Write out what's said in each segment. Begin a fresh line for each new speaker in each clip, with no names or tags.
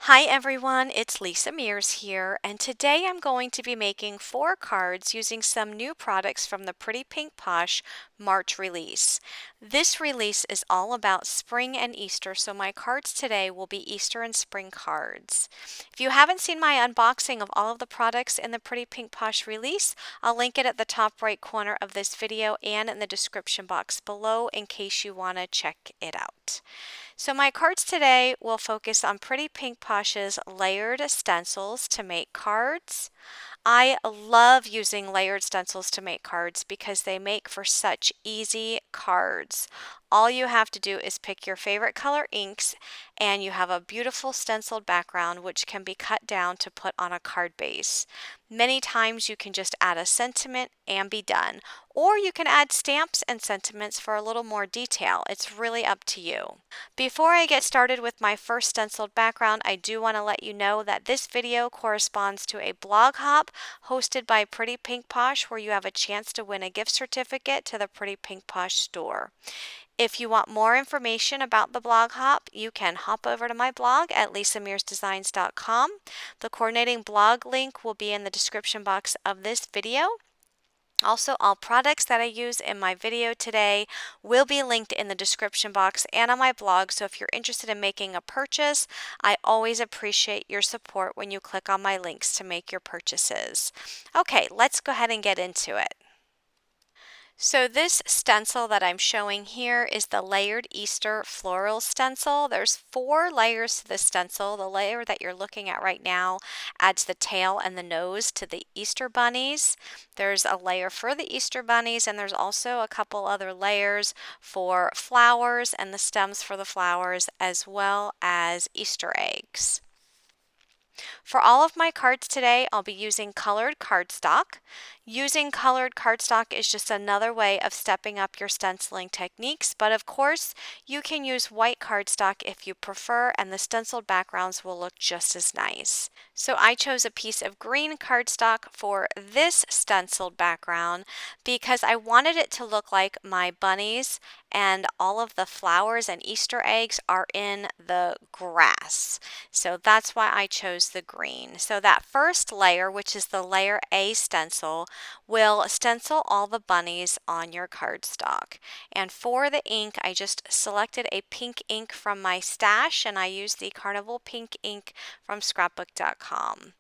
Hi everyone, it's Lisa Mears here, and today I'm going to be making 4 cards using some new products from the Pretty Pink Posh March release. This release is all about spring and Easter, so my cards today will be Easter and spring cards. If you haven't seen my unboxing of all of the products in the Pretty Pink Posh release, I'll link it at the top right corner of this video and in the description box below in case you want to check it out. So my cards today will focus on Pretty Pink Posh's layered stencils to make cards. I love using layered stencils to make cards because they make for such easy cards. All you have to do is pick your favorite color inks and you have a beautiful stenciled background which can be cut down to put on a card base. Many times you can just add a sentiment and be done, or you can add stamps and sentiments for a little more detail. It's really up to you. Before I get started with my first stenciled background, I do want to let you know that this video corresponds to a blog hop hosted by Pretty Pink Posh where you have a chance to win a gift certificate to the Pretty Pink Posh store. If you want more information about the blog hop, you can hop over to my blog at lisamearsdesigns.com. The coordinating blog link will be in the description box of this video. Also, all products that I use in my video today will be linked in the description box and on my blog, so if you're interested in making a purchase, I always appreciate your support when you click on my links to make your purchases. Okay, let's go ahead and get into it. So this stencil that I'm showing here is the Layered Easter Floral Stencil. There's 4 layers to the stencil. The layer that you're looking at right now adds the tail and the nose to the Easter bunnies. There's a layer for the Easter bunnies, and there's also a couple other layers for flowers and the stems for the flowers, as well as Easter eggs. For all of my cards today, I'll be using colored cardstock. Using colored cardstock is just another way of stepping up your stenciling techniques, but of course, you can use white cardstock if you prefer, and the stenciled backgrounds will look just as nice. So I chose a piece of green cardstock for this stenciled background because I wanted it to look like my bunnies and all of the flowers and Easter eggs are in the grass. So that's why I chose the green. So that first layer, which is the layer A stencil, will stencil all the bunnies on your cardstock. And for the ink, I just selected a pink ink from my stash and I used the Carnival Pink ink from scrapbook.com.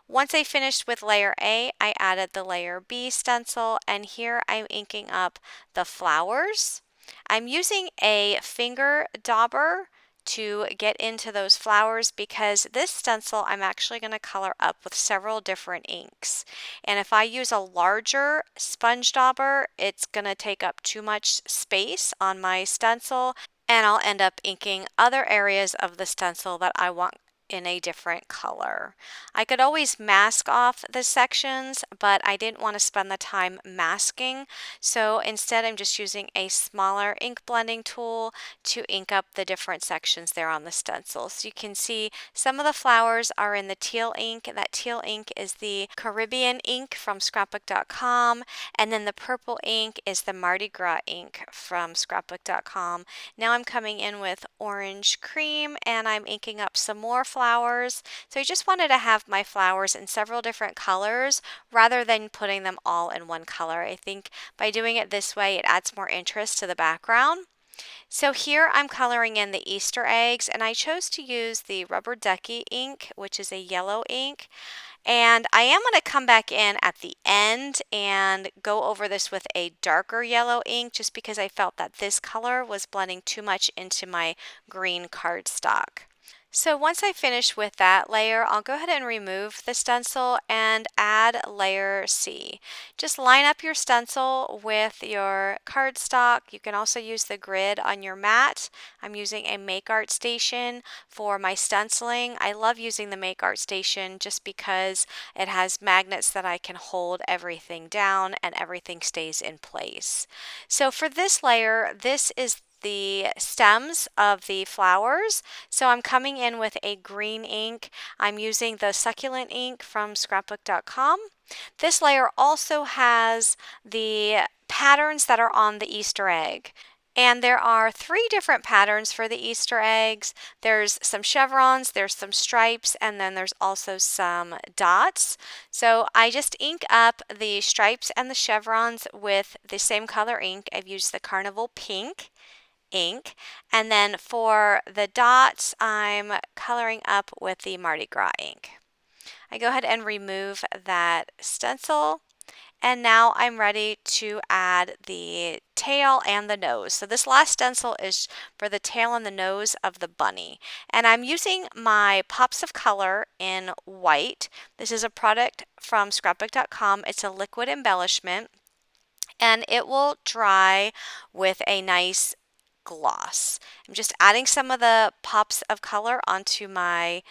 Once I finished with layer A, I added the layer B stencil, and here I'm inking up the flowers. I'm using a finger dauber to get into those flowers because this stencil I'm actually going to color up with several different inks. And if I use a larger sponge dauber, it's going to take up too much space on my stencil and I'll end up inking other areas of the stencil that I want in a different color. I could always mask off the sections, but I didn't want to spend the time masking, so instead I'm just using a smaller ink blending tool to ink up the different sections there on the stencil. So you can see some of the flowers are in the teal ink. That teal ink is the Caribbean ink from scrapbook.com, and then the purple ink is the Mardi Gras ink from scrapbook.com. Now I'm coming in with orange cream and I'm inking up some more flowers. So I just wanted to have my flowers in several different colors rather than putting them all in one color. I think by doing it this way, it adds more interest to the background. So here I'm coloring in the Easter eggs, and I chose to use the Rubber Ducky ink, which is a yellow ink. And I am going to come back in at the end and go over this with a darker yellow ink just because I felt that this color was blending too much into my green cardstock. So once I finish with that layer, I'll go ahead and remove the stencil and add layer C. Just line up your stencil with your cardstock. You can also use the grid on your mat. I'm using a Make Art Station for my stenciling. I love using the Make Art Station just because it has magnets that I can hold everything down and everything stays in place. So for this layer, this is the stems of the flowers. So I'm coming in with a green ink. I'm using the succulent ink from scrapbook.com. This layer also has the patterns that are on the Easter egg. And there are 3 different patterns for the Easter eggs. There's some chevrons, there's some stripes, and then there's also some dots. So I just ink up the stripes and the chevrons with the same color ink. I've used the Carnival Pink ink. And then for the dots, I'm coloring up with the Mardi Gras ink. I go ahead and remove that stencil. And now I'm ready to add the tail and the nose. So this last stencil is for the tail and the nose of the bunny. And I'm using my pops of color in white. This is a product from scrapbook.com. It's a liquid embellishment and it will dry with a nice gloss. I'm just adding some of the pops of color onto my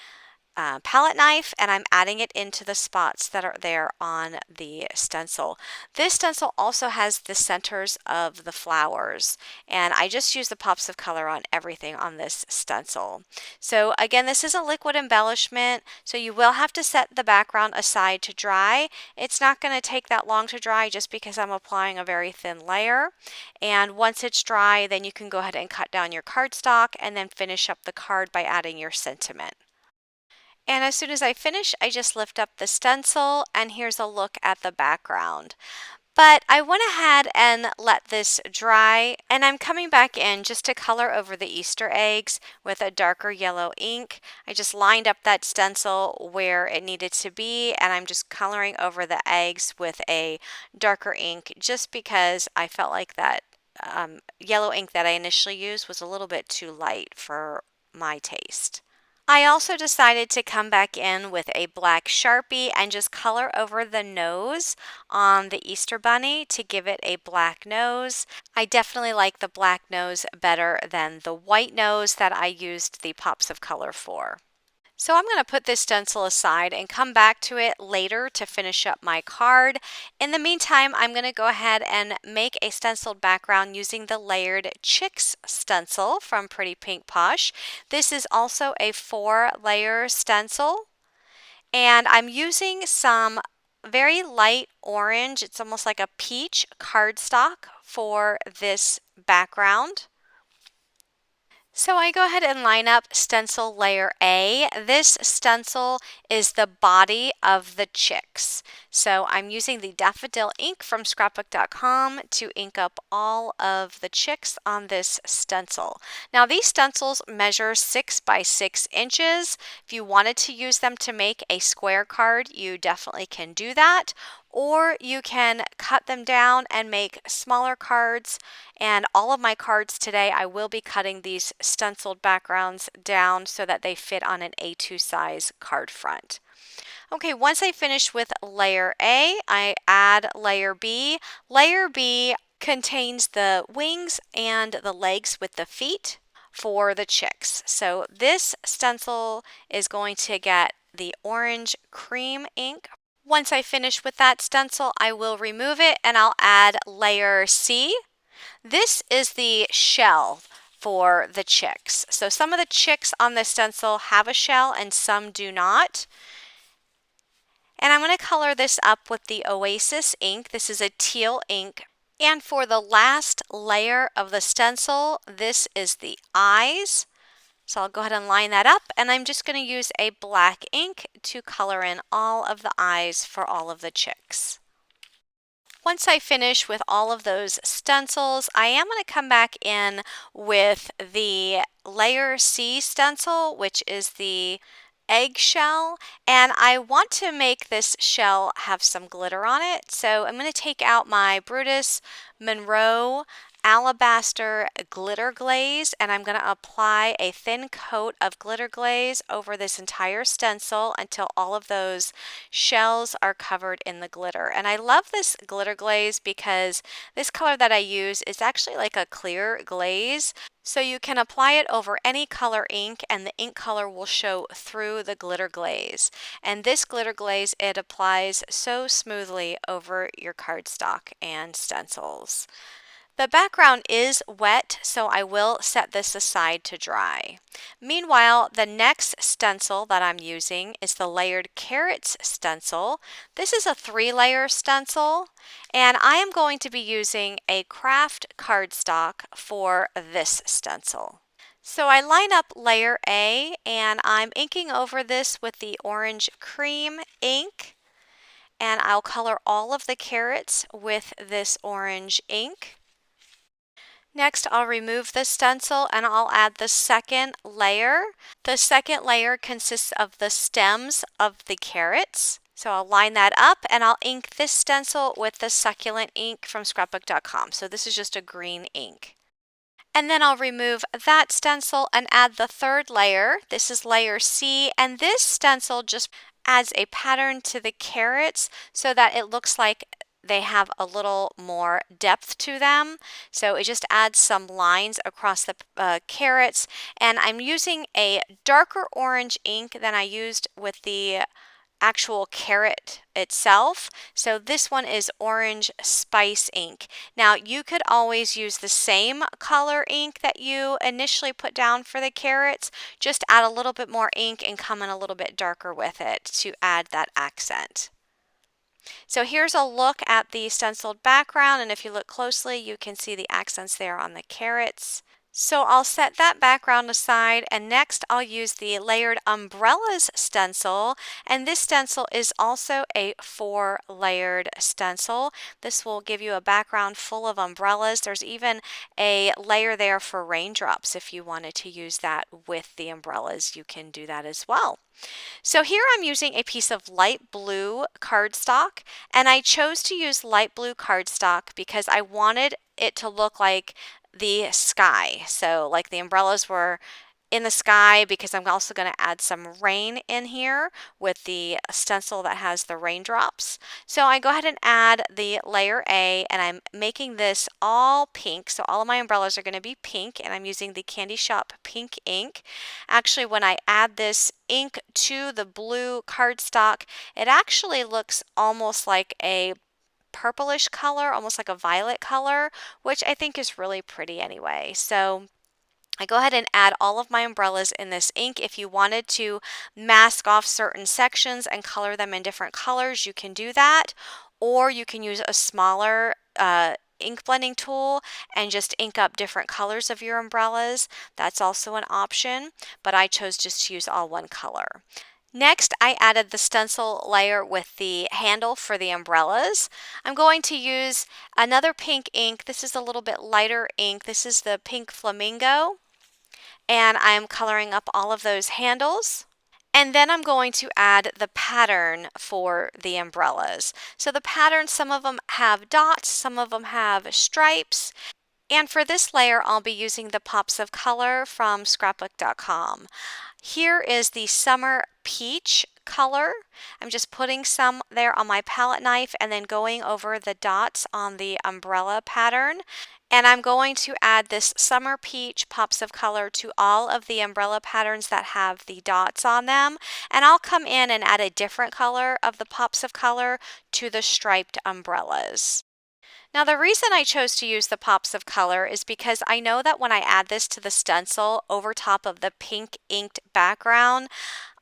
palette knife and I'm adding it into the spots that are there on the stencil. This stencil also has the centers of the flowers and I just use the pops of color on everything on this stencil. So again, this is a liquid embellishment, so you will have to set the background aside to dry. It's not going to take that long to dry just because I'm applying a very thin layer. And once it's dry, then you can go ahead and cut down your cardstock and then finish up the card by adding your sentiment. And as soon as I finish, I just lift up the stencil and here's a look at the background. But I went ahead and let this dry and I'm coming back in just to color over the Easter eggs with a darker yellow ink. I just lined up that stencil where it needed to be and I'm just coloring over the eggs with a darker ink just because I felt like that yellow ink that I initially used was a little bit too light for my taste. I also decided to come back in with a black Sharpie and just color over the nose on the Easter Bunny to give it a black nose. I definitely like the black nose better than the white nose that I used the pops of color for. So I'm going to put this stencil aside and come back to it later to finish up my card. In the meantime, I'm going to go ahead and make a stenciled background using the Layered Chicks stencil from Pretty Pink Posh. This is also a 4-layer stencil. And I'm using some very light orange, it's almost like a peach cardstock for this background. So I go ahead and line up stencil layer A. This stencil is the body of the chicks. So I'm using the daffodil ink from scrapbook.com to ink up all of the chicks on this stencil. Now these stencils measure 6 by 6 inches. If you wanted to use them to make a square card, you definitely can do that. Or you can cut them down and make smaller cards. And all of my cards today, I will be cutting these stenciled backgrounds down so that they fit on an A2 size card front. Okay, once I finish with layer A, I add layer B. Layer B contains the wings and the legs with the feet for the chicks. So this stencil is going to get the orange cream ink. Once I finish with that stencil, I will remove it and I'll add layer C. This is the shell for the chicks. So some of the chicks on this stencil have a shell and some do not. And I'm going to color this up with the Oasis ink. This is a teal ink. And for the last layer of the stencil, this is the eyes. So I'll go ahead and line that up and I'm just going to use a black ink to color in all of the eyes for all of the chicks. Once I finish with all of those stencils, I am going to come back in with the layer C stencil, which is the eggshell, and I want to make this shell have some glitter on it. So I'm going to take out my Brutus Monroe Alabaster glitter glaze and I'm going to apply a thin coat of glitter glaze over this entire stencil until all of those shells are covered in the glitter. And I love this glitter glaze because this color that I use is actually like a clear glaze. So you can apply it over any color ink and the ink color will show through the glitter glaze. And this glitter glaze, it applies so smoothly over your cardstock and stencils. The background is wet, so I will set this aside to dry. Meanwhile, the next stencil that I'm using is the Layered Carrots stencil. This is a 3-layer stencil, and I am going to be using a craft cardstock for this stencil. So I line up layer A, and I'm inking over this with the orange cream ink, and I'll color all of the carrots with this orange ink. Next, I'll remove the stencil and I'll add the second layer. The second layer consists of the stems of the carrots. So I'll line that up and I'll ink this stencil with the succulent ink from scrapbook.com. So this is just a green ink. And then I'll remove that stencil and add the third layer. This is layer C, and this stencil just adds a pattern to the carrots so that it looks like they have a little more depth to them. So it just adds some lines across the carrots, and I'm using a darker orange ink than I used with the actual carrot itself. So this one is orange spice ink. Now you could always use the same color ink that you initially put down for the carrots, just add a little bit more ink and come in a little bit darker with it to add that accent. So here's a look at the stenciled background, and if you look closely you can see the accents there on the carrots. So I'll set that background aside, and next I'll use the Layered Umbrellas stencil, and this stencil is also a 4-layered stencil. This will give you a background full of umbrellas. There's even a layer there for raindrops. If you wanted to use that with the umbrellas, you can do that as well. So here I'm using a piece of light blue cardstock, and I chose to use light blue cardstock because I wanted it to look like the sky. So like the umbrellas were in the sky, because I'm also going to add some rain in here with the stencil that has the raindrops. So I go ahead and add the layer A, and I'm making this all pink. So all of my umbrellas are going to be pink, and I'm using the Candy Shop pink ink. Actually, when I add this ink to the blue cardstock, it actually looks almost like a purplish color, almost like a violet color, which I think is really pretty anyway. So I go ahead and add all of my umbrellas in this ink. If you wanted to mask off certain sections and color them in different colors, you can do that, or you can use a smaller ink blending tool and just ink up different colors of your umbrellas. That's also an option, but I chose just to use all one color. Next, I added the stencil layer with the handle for the umbrellas. I'm going to use another pink ink. This is a little bit lighter ink. This is the Pink Flamingo, and I'm coloring up all of those handles. And then I'm going to add the pattern for the umbrellas. So the pattern, some of them have dots, some of them have stripes. And for this layer, I'll be using the Pops of Color from scrapbook.com. Here is the Summer Peach color. I'm just putting some there on my palette knife and then going over the dots on the umbrella pattern. And I'm going to add this Summer Peach Pops of Color to all of the umbrella patterns that have the dots on them. And I'll come in and add a different color of the Pops of Color to the striped umbrellas. Now the reason I chose to use the Pops of Color is because I know that when I add this to the stencil over top of the pink inked background,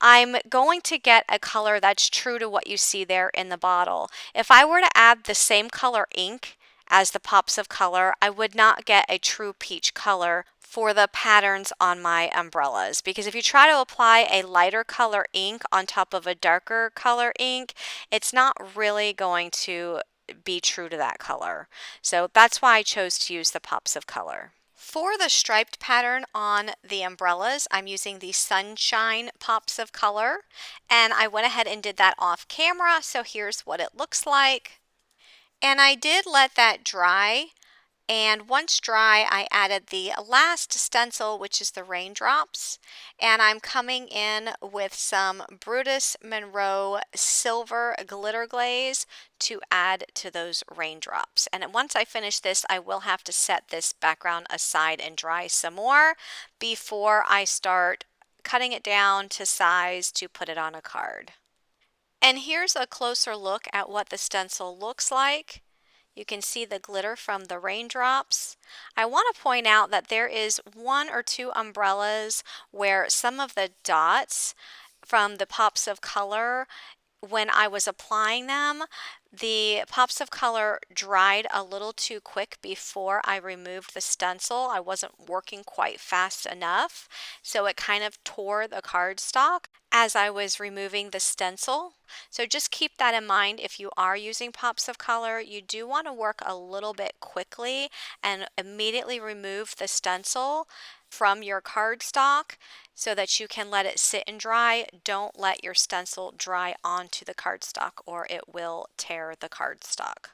I'm going to get a color that's true to what you see there in the bottle. If I were to add the same color ink as the Pops of Color, I would not get a true peach color for the patterns on my umbrellas, because if you try to apply a lighter color ink on top of a darker color ink, it's not really going to be true to that color. So that's why I chose to use the Pops of Color. For the striped pattern on the umbrellas, I'm using the Sunshine Pops of Color, and I went ahead and did that off camera, so here's what it looks like. And I did let that dry, and once dry, I added the last stencil, which is the raindrops, and I'm coming in with some Brutus Monroe Silver Glitter Glaze to add to those raindrops. And once I finish this, I will have to set this background aside and dry some more before I start cutting it down to size to put it on a card. And here's a closer look at what the stencil looks like. You can see the glitter from the raindrops. I want to point out that there is one or two umbrellas where some of the dots from the pops of color, when I was applying them, the pops of color dried a little too quick before I removed the stencil. I wasn't working quite fast enough, so it kind of tore the cardstock as I was removing the stencil. So just keep that in mind. If you are using pops of color, you do want to work a little bit quickly and immediately remove the stencil from your cardstock so that you can let it sit and dry. Don't let your stencil dry onto the cardstock or it will tear the cardstock.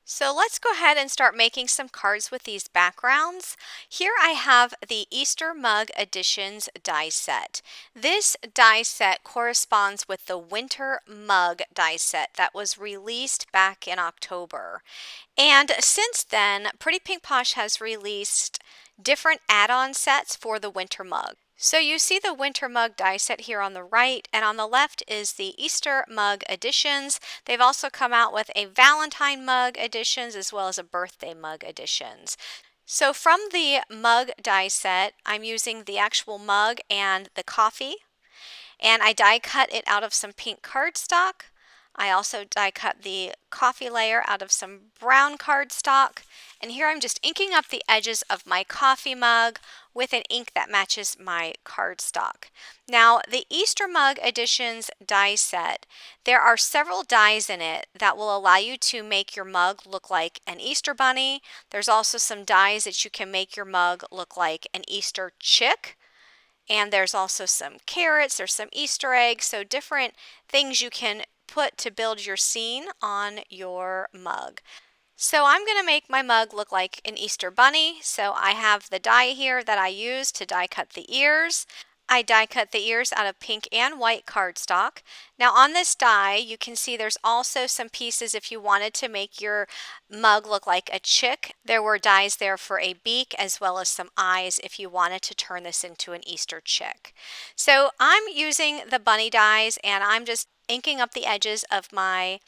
So let's go ahead and start making some cards with these backgrounds. Here I have the Easter Mug Editions die set. This die set corresponds with the Winter Mug die set that was released back in October. And since then, Pretty Pink Posh has released different add-on sets for the winter mug. So you see the winter mug die set here on the right, and on the left is the Easter mug editions. They've also come out with a Valentine mug editions as well as a birthday mug editions. So from the mug die set, I'm using the actual mug and the coffee, and I die cut it out of some pink cardstock. I also die cut the coffee layer out of some brown cardstock, and here I'm just inking up the edges of my coffee mug with an ink that matches my cardstock. Now the Easter Mug Editions die set, there are several dies in it that will allow you to make your mug look like an Easter bunny. There's also some dies that you can make your mug look like an Easter chick. And there's also some carrots, there's some Easter eggs, so different things you can put to build your scene on your mug. So I'm going to make my mug look like an Easter bunny. So I have the die here that I use to die cut the ears. I die cut the ears out of pink and white cardstock. Now on this die, you can see there's also some pieces if you wanted to make your mug look like a chick. There were dies there for a beak as well as some eyes if you wanted to turn this into an Easter chick. So I'm using the bunny dies and I'm just inking up the edges of my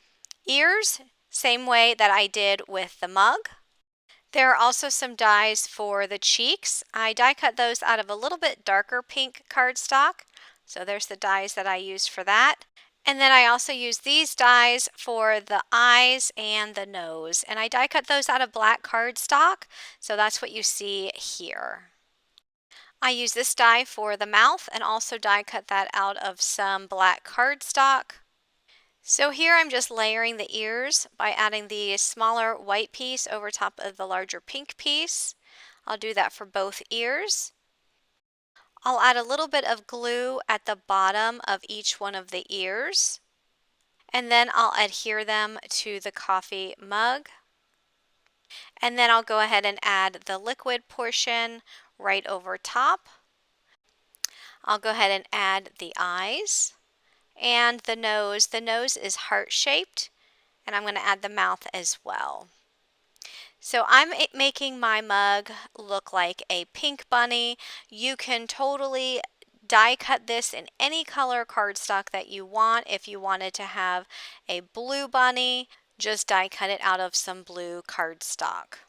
ears, same way that I did with the mug. There are also some dies for the cheeks. I die cut those out of a little bit darker pink cardstock. So there's the dies that I used for that. And then I also use these dies for the eyes and the nose. And I die cut those out of black cardstock. So that's what you see here. I use this die for the mouth and also die cut that out of some black cardstock. So here I'm just layering the ears by adding the smaller white piece over top of the larger pink piece. I'll do that for both ears. I'll add a little bit of glue at the bottom of each one of the ears. And then I'll adhere them to the coffee mug. And then I'll go ahead and add the liquid portion right over top. I'll go ahead and add the eyes. And the nose. The nose is heart-shaped, and I'm going to add the mouth as well. So I'm making my mug look like a pink bunny. You can totally die cut this in any color cardstock that you want. If you wanted to have a blue bunny, just die cut it out of some blue cardstock.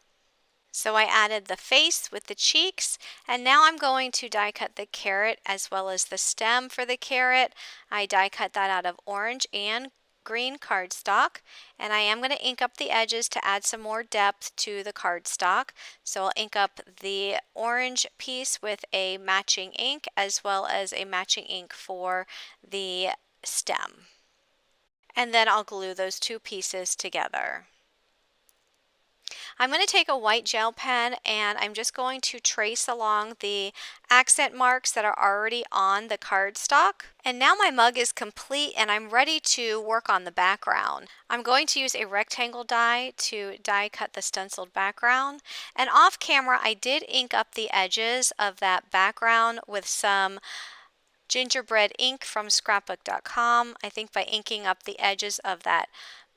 So I added the face with the cheeks, and now I'm going to die cut the carrot as well as the stem for the carrot. I die cut that out of orange and green cardstock, and I am going to ink up the edges to add some more depth to the cardstock. So I'll ink up the orange piece with a matching ink as well as a matching ink for the stem. And then I'll glue those two pieces together. I'm going to take a white gel pen and I'm just going to trace along the accent marks that are already on the cardstock. And now my mug is complete and I'm ready to work on the background. I'm going to use a rectangle die to die cut the stenciled background. And off camera I did ink up the edges of that background with some gingerbread ink from scrapbook.com. I think by inking up the edges of that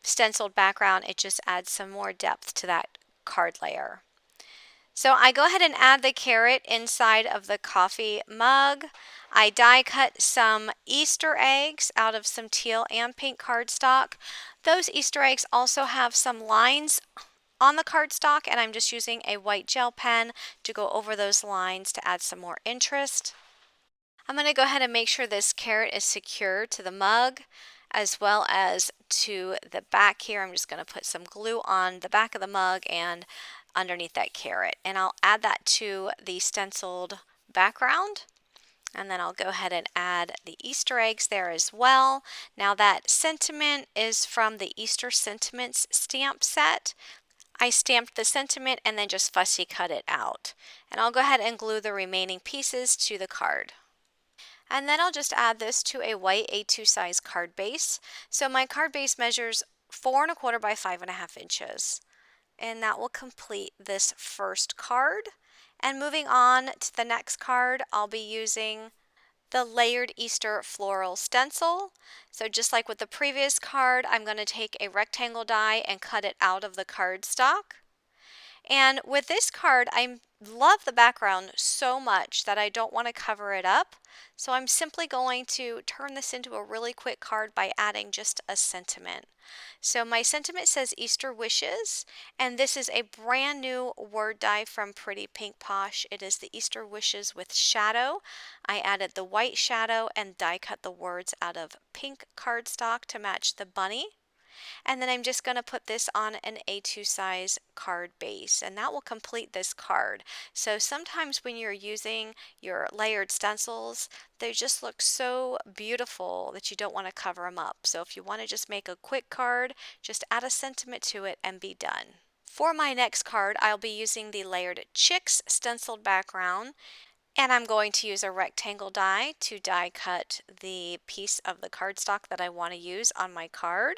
stenciled background, it just adds some more depth to that card layer. So I go ahead and add the carrot inside of the coffee mug. I die cut some Easter eggs out of some teal and pink cardstock. Those Easter eggs also have some lines on the cardstock, and I'm just using a white gel pen to go over those lines to add some more interest. I'm going to go ahead and make sure this carrot is secure to the mug as well as to the back here. I'm just going to put some glue on the back of the mug and underneath that carrot. And I'll add that to the stenciled background. And then I'll go ahead and add the Easter eggs there as well. Now that sentiment is from the Easter Sentiments stamp set. I stamped the sentiment and then just fussy cut it out. And I'll go ahead and glue the remaining pieces to the card. And then I'll just add this to a white A2 size card base. So my card base measures 4¼ by 5½ inches. And that will complete this first card. And moving on to the next card, I'll be using the layered Easter floral stencil. So just like with the previous card, I'm going to take a rectangle die and cut it out of the cardstock. And with this card, I love the background so much that I don't want to cover it up. So I'm simply going to turn this into a really quick card by adding just a sentiment. So my sentiment says Easter Wishes, and this is a brand new word die from Pretty Pink Posh. It is the Easter Wishes with shadow. I added the white shadow and die cut the words out of pink cardstock to match the bunny. And then I'm just going to put this on an A2 size card base, and that will complete this card. So sometimes when you're using your layered stencils, they just look so beautiful that you don't want to cover them up. So if you want to just make a quick card, just add a sentiment to it and be done. For my next card, I'll be using the Layered Chicks stenciled background. And I'm going to use a rectangle die to die cut the piece of the cardstock that I want to use on my card.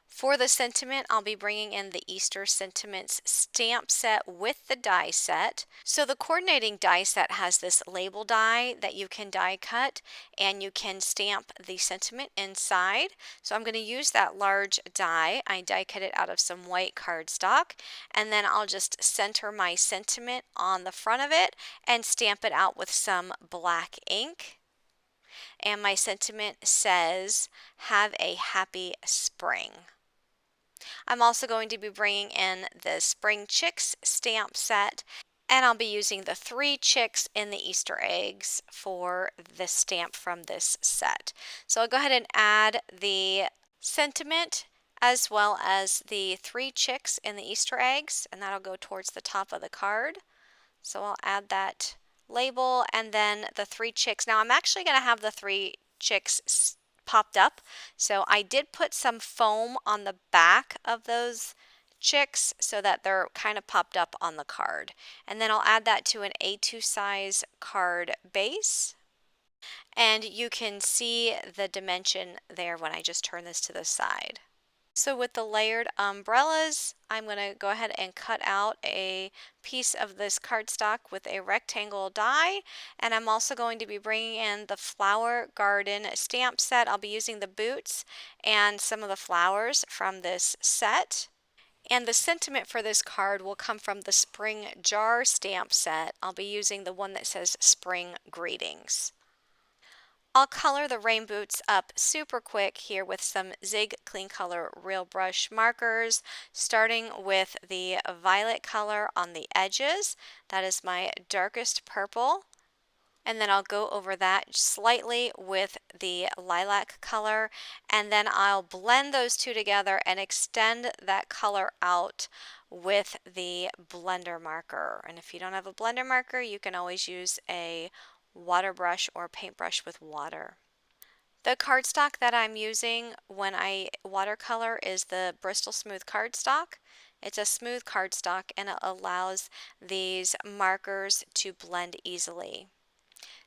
For the sentiment, I'll be bringing in the Easter Sentiments stamp set with the die set. So the coordinating die set has this label die that you can die cut and you can stamp the sentiment inside. So I'm going to use that large die. I die cut it out of some white cardstock, and then I'll just center my sentiment on the front of it and stamp it out with some black ink. And my sentiment says, "Have a happy spring." I'm also going to be bringing in the Spring Chicks stamp set, and I'll be using the 3 chicks in the Easter eggs for the stamp from this set. So I'll go ahead and add the sentiment as well as the 3 chicks in the Easter eggs, and that'll go towards the top of the card. So I'll add that label and then the 3 chicks. Now I'm actually going to have the 3 chicks popped up. So I did put some foam on the back of those chicks so that they're kind of popped up on the card. And then I'll add that to an A2 size card base. And you can see the dimension there when I just turn this to the side. So with the layered umbrellas, I'm going to go ahead and cut out a piece of this cardstock with a rectangle die, and I'm also going to be bringing in the Flower Garden stamp set. I'll be using the boots and some of the flowers from this set. And the sentiment for this card will come from the Spring Jar stamp set. I'll be using the one that says Spring Greetings. I'll color the rain boots up super quick here with some Zig Clean Color Real Brush markers, starting with the violet color on the edges. That is my darkest purple. And then I'll go over that slightly with the lilac color, and then I'll blend those two together and extend that color out with the blender marker. And if you don't have a blender marker, you can always use a water brush or paintbrush with water. The cardstock that I'm using when I watercolor is the Bristol Smooth cardstock. It's a smooth cardstock and it allows these markers to blend easily.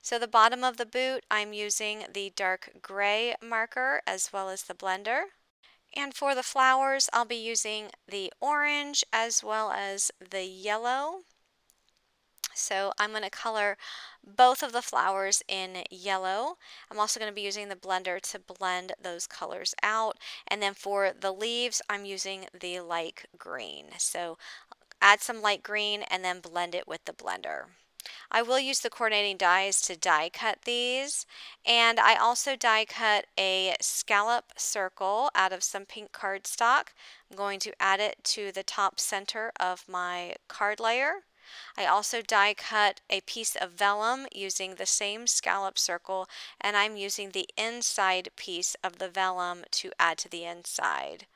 So the bottom of the boot, I'm using the dark gray marker as well as the blender. And for the flowers, I'll be using the orange as well as the yellow. So I'm going to color both of the flowers in yellow. I'm also going to be using the blender to blend those colors out. And then for the leaves, I'm using the light green. So add some light green, and then blend it with the blender. I will use the coordinating dies to die cut these, and I also die cut a scallop circle out of some pink cardstock. I'm going to add it to the top center of my card layer. I also die cut a piece of vellum using the same scallop circle, and I'm using the inside piece of the vellum to add to the inside.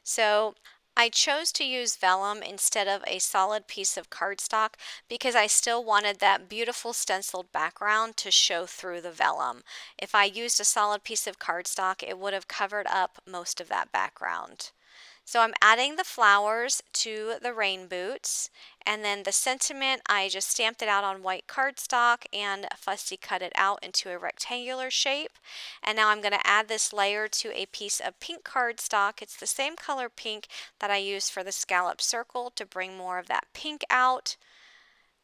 So I chose to use vellum instead of a solid piece of cardstock because I still wanted that beautiful stenciled background to show through the vellum. If I used a solid piece of cardstock, it would have covered up most of that background. So I'm adding the flowers to the rain boots, and then the sentiment, I just stamped it out on white cardstock and fussy cut it out into a rectangular shape. And now I'm going to add this layer to a piece of pink cardstock. It's the same color pink that I used for the scallop circle to bring more of that pink out.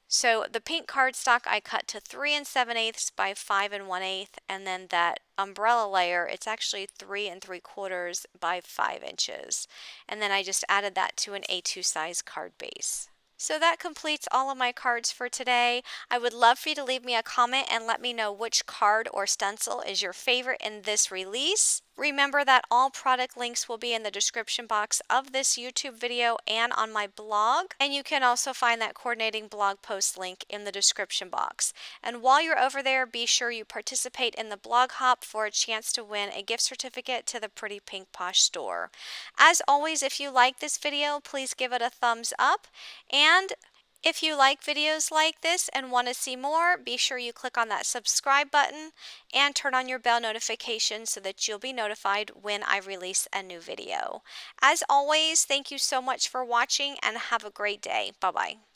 So the pink cardstock I cut to 3 7/8 by 5 1/8, and then that umbrella layer, it's actually 3 3/4 by 5 inches. And then I just added that to an A2 size card base. So that completes all of my cards for today. I would love for you to leave me a comment and let me know which card or stencil is your favorite in this release. Remember that all product links will be in the description box of this YouTube video and on my blog. And you can also find that coordinating blog post link in the description box. And while you're over there, be sure you participate in the blog hop for a chance to win a gift certificate to the Pretty Pink Posh store. As always, if you like this video, please give it a thumbs up. And if you like videos like this and want to see more, be sure you click on that subscribe button and turn on your bell notification so that you'll be notified when I release a new video. As always, thank you so much for watching and have a great day. Bye-bye.